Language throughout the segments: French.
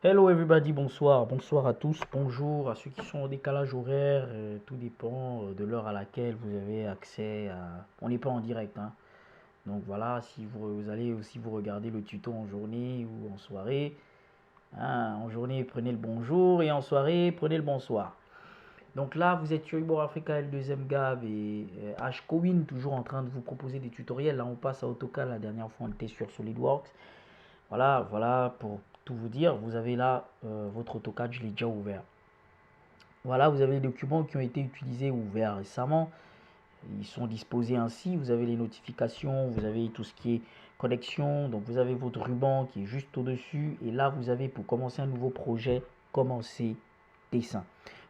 Hello everybody, bonsoir, bonsoir à tous, bonjour à ceux qui sont au décalage horaire, tout dépend de l'heure à laquelle vous avez accès à... On n'est pas en direct, hein. Donc voilà, si vous allez aussi vous regarder le tuto en journée ou en soirée, hein, en journée prenez le bonjour et en soirée prenez le bonsoir. Donc là, vous êtes sur Ubor Africa L2M Gab et Hcowin, toujours en train de vous proposer des tutoriels. Là, on passe à AutoCAD. La dernière fois, on était sur SolidWorks. Voilà, voilà, pour tout vous dire, vous avez là votre AutoCAD, je l'ai déjà ouvert. Voilà, vous avez les documents qui ont été utilisés ou ouverts récemment. Ils sont disposés ainsi. Vous avez les notifications, vous avez tout ce qui est connexion. Donc vous avez votre ruban qui est juste au-dessus. Et là, vous avez pour commencer un nouveau projet, commencer dessin.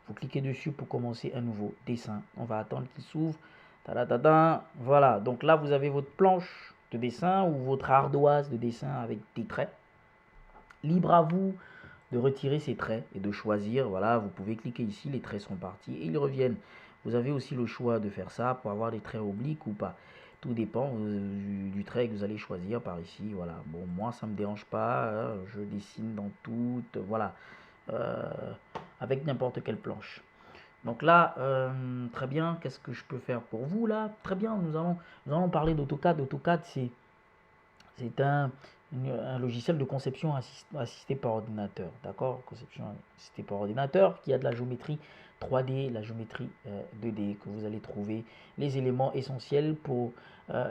Vous cliquez dessus pour commencer un nouveau dessin. On va attendre qu'il s'ouvre. Voilà, donc là, vous avez votre planche de dessin ou votre ardoise de dessin avec des traits. Libre à vous de retirer ces traits et de choisir. Voilà, vous pouvez cliquer ici, les traits sont partis et ils reviennent. Vous avez aussi le choix de faire ça pour avoir des traits obliques ou pas. Tout dépend du trait que vous allez choisir par ici. Voilà, bon, moi ça me dérange pas. Je dessine dans toutes, voilà, euh, avec n'importe quelle planche. Donc là, très bien, qu'est-ce que je peux faire pour vous là? Très bien, nous allons parler d'AutoCAD. AutoCAD, c'est un logiciel de conception assisté par ordinateur. D'accord? Conception assistée par ordinateur qui a de la géométrie 3D, la géométrie 2D que vous allez trouver les éléments essentiels pour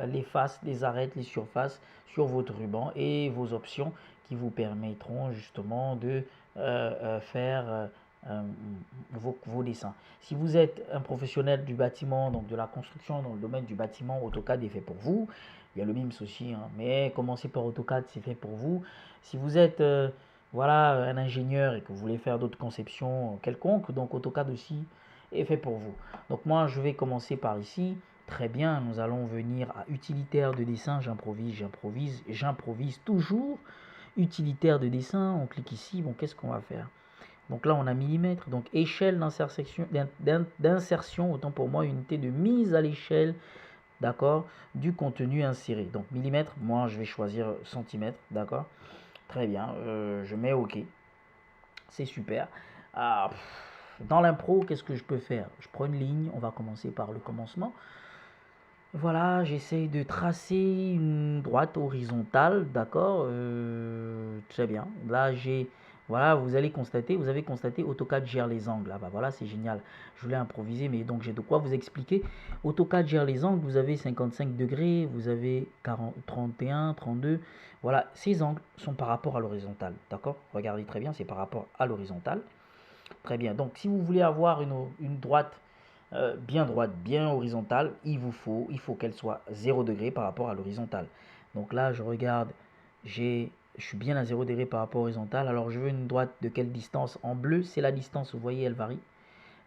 les faces, les arêtes, les surfaces sur votre ruban et vos options qui vous permettront justement de faire euh, vos dessins. Si vous êtes un professionnel du bâtiment, donc de la construction dans le domaine du bâtiment, AutoCAD est fait pour vous. Il y a le BIMS aussi, hein, mais commencez par AutoCAD, c'est fait pour vous. Si vous êtes voilà, un ingénieur et que vous voulez faire d'autres conceptions quelconques, donc AutoCAD aussi est fait pour vous. Donc moi, je vais commencer par ici. Très bien, nous allons venir à utilitaire de dessin. J'improvise toujours. Utilitaire de dessin, on clique ici. Bon, qu'est-ce qu'on va faire? Donc là, on a millimètre. Donc échelle d'insertion, autant pour moi, unité de mise à l'échelle, d'accord, du contenu inséré. Donc millimètre, moi je vais choisir centimètre, d'accord. Très bien, je mets OK. C'est super. Ah, dans l'impro, qu'est-ce que je peux faire? Je prends une ligne, on va commencer par le commencement. Voilà, j'essaye de tracer une droite horizontale, d'accord. Très bien. Là, voilà, vous avez constaté, AutoCAD gère les angles. Ah bah voilà, c'est génial. Je voulais improviser, mais donc j'ai de quoi vous expliquer. AutoCAD gère les angles. Vous avez 55 degrés, vous avez 40, 31, 32. Voilà, ces angles sont par rapport à l'horizontale, d'accord. Regardez très bien, c'est par rapport à l'horizontale. Très bien. Donc, si vous voulez avoir une droite bien droite, bien horizontale, il faut qu'elle soit 0 degré par rapport à l'horizontale. Donc là, je regarde, je suis bien à 0 degré par rapport à l'horizontale. Alors, je veux une droite de quelle distance? En bleu, c'est la distance. Vous voyez, elle varie.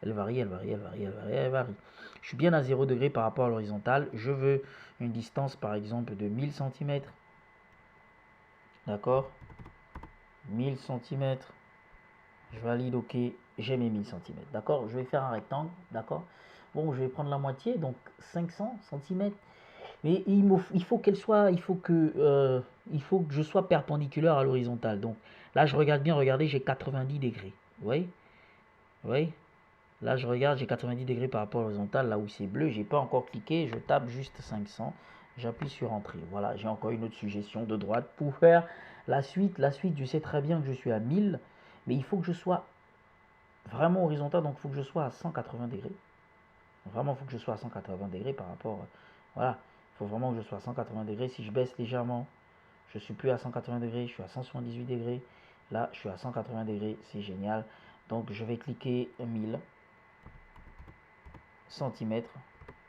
Elle varie, elle varie, elle varie, elle varie, elle varie. Je suis bien à 0 degré par rapport à l'horizontale. Je veux une distance, par exemple, de 1000 cm. D'accord? 1000 cm. Je valide OK, j'ai mes 1000 cm. D'accord? Je vais faire un rectangle. D'accord? Bon, je vais prendre la moitié, donc 500 cm. Mais il faut qu'elle soit, il faut que je sois perpendiculaire à l'horizontale. Donc là, je regarde bien, regardez, j'ai 90 degrés. Vous voyez? Vous voyez? Là, je regarde, j'ai 90 degrés par rapport à l'horizontale. Là où c'est bleu, j'ai pas encore cliqué. Je tape juste 500. J'appuie sur Entrée. Voilà, j'ai encore une autre suggestion de droite pour faire la suite. La suite, je sais très bien que je suis à 1000, mais il faut que je sois vraiment horizontal, donc il faut que je sois à 180 degrés. Vraiment, il faut que je sois à 180 degrés par rapport. Voilà, il faut vraiment que je sois à 180 degrés. Si je baisse légèrement, je suis plus à 180 degrés, je suis à 178 degrés. Là, je suis à 180 degrés, c'est génial. Donc, je vais cliquer 1000 cm.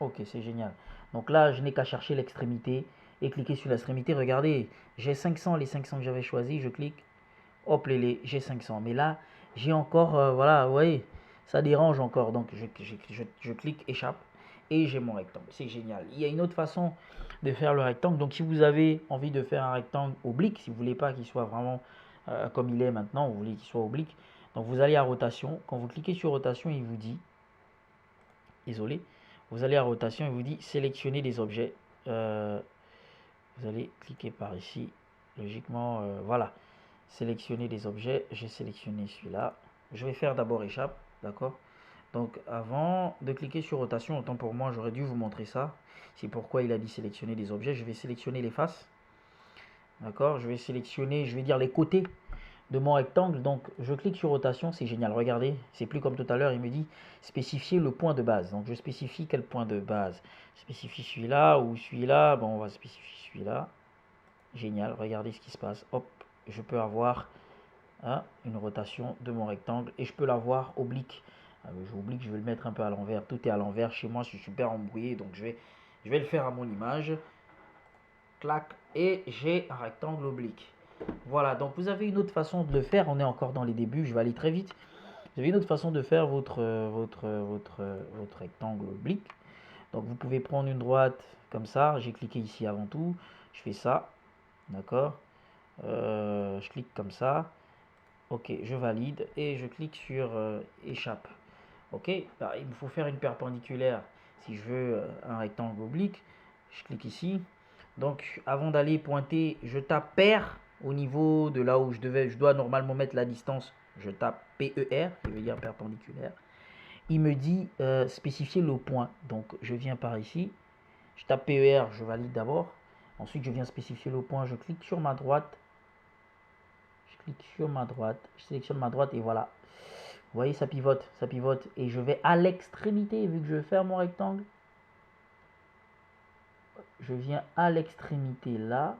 Ok, c'est génial. Donc là, je n'ai qu'à chercher l'extrémité et cliquer sur l'extrémité. Regardez, j'ai 500, les 500 que j'avais choisi, je clique. Hop, j'ai 500. Mais là, j'ai encore, voilà, vous voyez, ça dérange encore. Donc, je clique échappe et j'ai mon rectangle. C'est génial. Il y a une autre façon de faire le rectangle. Donc, si vous avez envie de faire un rectangle oblique, si vous ne voulez pas qu'il soit vraiment comme il est maintenant, vous voulez qu'il soit oblique, donc vous allez à rotation. Quand vous cliquez sur rotation, il vous dit, désolé, vous allez à rotation, il vous dit sélectionner des objets. Vous allez cliquer par ici. Logiquement, voilà. sélectionner les objets. J'ai sélectionné celui-là. Je vais faire d'abord échappe, d'accord? Donc avant de cliquer sur rotation, autant pour moi, j'aurais dû vous montrer ça. C'est pourquoi il a dit sélectionner les objets. Je vais sélectionner les faces, d'accord? Je vais sélectionner, je vais dire les côtés de mon rectangle. Donc je clique sur rotation, c'est génial. Regardez, c'est plus comme tout à l'heure, il me dit spécifier le point de base. Donc je spécifie quel point de base. Je spécifie celui-là ou celui-là. Bon, on va spécifier celui-là. Génial, regardez ce qui se passe. Hop, je peux avoir une rotation de mon rectangle et je peux l'avoir oblique. J'oublie que je vais le mettre un peu à l'envers. Tout est à l'envers chez moi, je suis super embrouillé, donc je vais le faire à mon image. Clac, et j'ai un rectangle oblique. Voilà, donc vous avez une autre façon de le faire. On est encore dans les débuts, je vais aller très vite. Vous avez une autre façon de faire votre rectangle oblique. Donc vous pouvez prendre une droite comme ça. J'ai cliqué ici avant tout. Je fais ça. D'accord. Je clique comme ça. Ok, je valide et je clique sur échappe. Ok, bah, il me faut faire une perpendiculaire si je veux un rectangle oblique. Je clique ici. Donc avant d'aller pointer, je tape pair au niveau de là où je dois normalement mettre la distance. Je tape PER, qui veut dire perpendiculaire. Il me dit spécifier le point. Donc je viens par ici. Je tape PER, je valide d'abord. Ensuite je viens spécifier le point. Je clique sur ma droite. Je clique sur ma droite. Je sélectionne ma droite et voilà. Vous voyez, ça pivote, ça pivote. Et je vais à l'extrémité, vu que je vais faire mon rectangle. Je viens à l'extrémité là.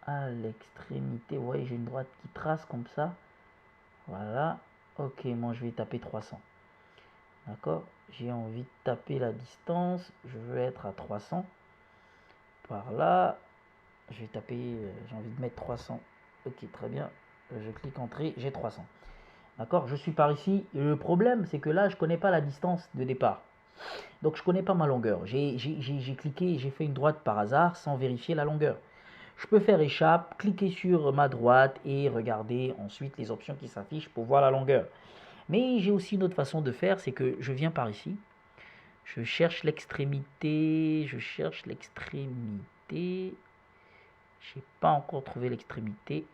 À l'extrémité, vous voyez, j'ai une droite qui trace comme ça. Voilà. Ok, moi je vais taper 300. D'accord. J'ai envie de taper la distance. Je veux être à 300. Par là. Je vais taper, j'ai envie de mettre 300. Ok, très bien. Je clique entrée, j'ai 300. D'accord, je suis par ici. Le problème, c'est que là, je ne connais pas la distance de départ. Donc, je ne connais pas ma longueur. J'ai cliqué, j'ai fait une droite par hasard sans vérifier la longueur. Je peux faire échappe, cliquer sur ma droite et regarder ensuite les options qui s'affichent pour voir la longueur. Mais j'ai aussi une autre façon de faire, c'est que je viens par ici. Je cherche l'extrémité. Je cherche l'extrémité. Je n'ai pas encore trouvé l'extrémité.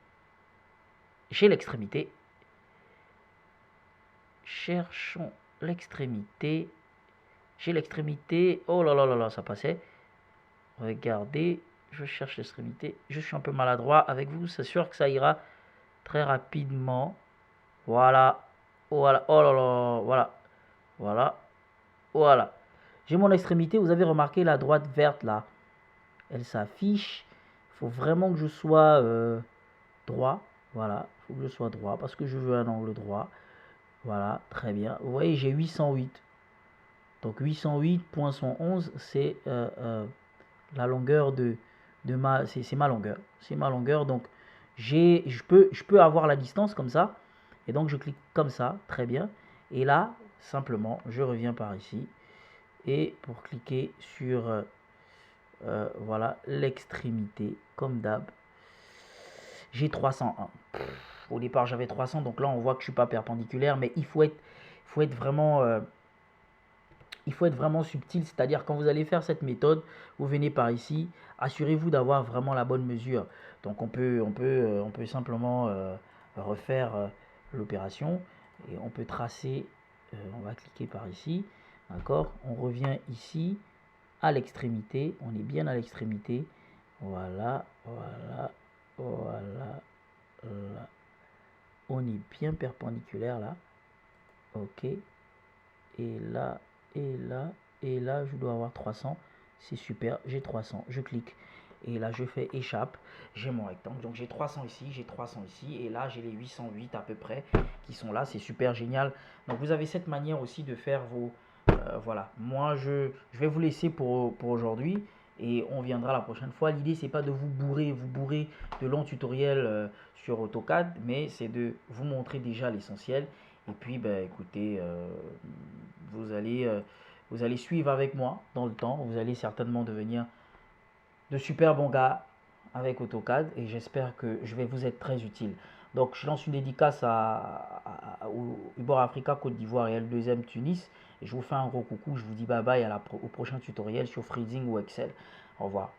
J'ai l'extrémité. Cherchons l'extrémité. J'ai l'extrémité. Oh là là là là, ça passait. Regardez, je cherche l'extrémité. Je suis un peu maladroit avec vous. C'est sûr que ça ira très rapidement. Voilà. Voilà. Oh là là. Voilà. Voilà. Voilà. J'ai mon extrémité. Vous avez remarqué la droite verte là. Elle s'affiche. Il faut vraiment que je sois droit. Voilà. Il faut que je sois droit parce que je veux un angle droit. Voilà. Très bien. Vous voyez, j'ai 808. Donc 808.111, c'est la longueur de ma... C'est ma longueur. C'est ma longueur. Donc je peux avoir la distance comme ça. Et donc je clique comme ça. Très bien. Et là, simplement, je reviens par ici. Et pour cliquer sur voilà l'extrémité, comme d'hab, j'ai 301. Au départ, j'avais 300. Donc là, on voit que je ne suis pas perpendiculaire. Mais il faut être vraiment... il faut être vraiment subtil, c'est-à-dire quand vous allez faire cette méthode, vous venez par ici, assurez-vous d'avoir vraiment la bonne mesure. Donc on peut simplement refaire l'opération et on peut tracer, on va cliquer par ici, d'accord. On revient ici à l'extrémité, on est bien à l'extrémité, voilà, voilà, voilà, là. On est bien perpendiculaire là, ok, et là, et là, et là, je dois avoir 300. C'est super, j'ai 300. Je clique. Et là, je fais échappe. J'ai mon rectangle. Donc, j'ai 300 ici, j'ai 300 ici. Et là, j'ai les 808 à peu près qui sont là. C'est super génial. Donc, vous avez cette manière aussi de faire vos... voilà. Moi, je vais vous laisser pour aujourd'hui. Et on viendra la prochaine fois. L'idée, c'est pas de vous bourrer de longs tutoriels sur AutoCAD. Mais c'est de vous montrer déjà l'essentiel. Et puis, ben, écoutez, vous allez suivre avec moi dans le temps. Vous allez certainement devenir de super bons gars avec AutoCAD et j'espère que je vais vous être très utile. Donc, je lance une dédicace au Ubor Africa, Côte d'Ivoire et L2M Tunis. Et je vous fais un gros coucou. Je vous dis bye bye au prochain tutoriel sur Freezing ou Excel. Au revoir.